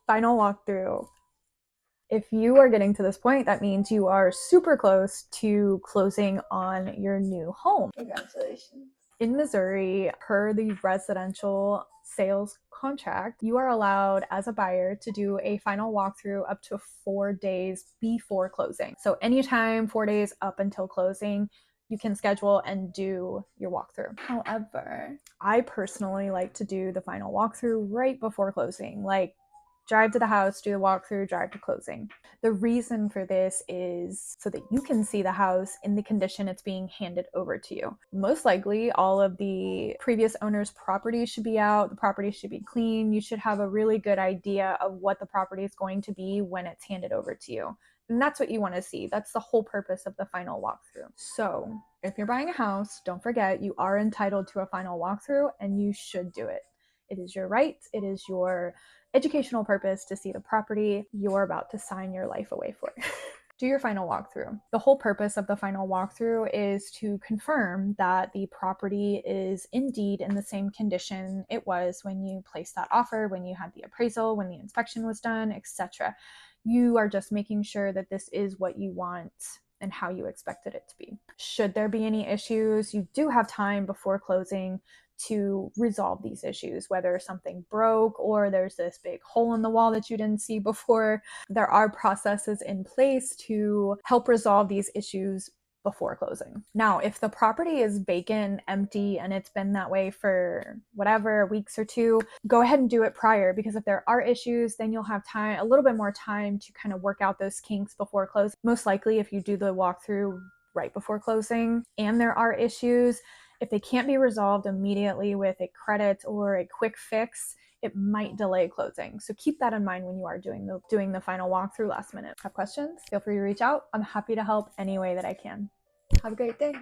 Final walkthrough. If you are getting to this point, that means you are super close to closing on your new home. Congratulations. In Missouri, per the residential sales contract, you are allowed as a buyer to do a final walkthrough up to 4 days before closing. So anytime 4 days up until closing, you can schedule and do your walkthrough. However, I personally like to do the final walkthrough right before closing, like drive to the house, do the walkthrough, drive to closing. The reason for this is so that you can see the house in the condition it's being handed over to you. Most likely, all of the previous owner's property should be out, the property should be clean. You should have a really good idea of what the property is going to be when it's handed over to you. And that's what you want to see. That's the whole purpose of the final walkthrough. So if you're buying a house, don't forget you are entitled to a final walkthrough and you should do it. It is your right. It is your educational purpose to see the property you're about to sign your life away for. Do your final walkthrough. The whole purpose of the final walkthrough is to confirm that the property is indeed in the same condition it was when you placed that offer, when you had the appraisal, when the inspection was done, etc. You are just making sure that this is what you want and how you expected it to be. Should there be any issues, you do have time before closing to resolve these issues, whether something broke or there's this big hole in the wall that you didn't see before. There are processes in place to help resolve these issues before closing. Now, if the property is vacant, empty, and it's been that way for whatever, weeks or two, go ahead and do it prior, because if there are issues, then you'll have time, a little bit more time to kind of work out those kinks before closing. Most likely, if you do the walkthrough right before closing and there are issues, if they can't be resolved immediately with a credit or a quick fix, it might delay closing. So keep that in mind when you are doing the final walkthrough last minute. Have questions? Feel free to reach out. I'm happy to help any way that I can. Have a great day.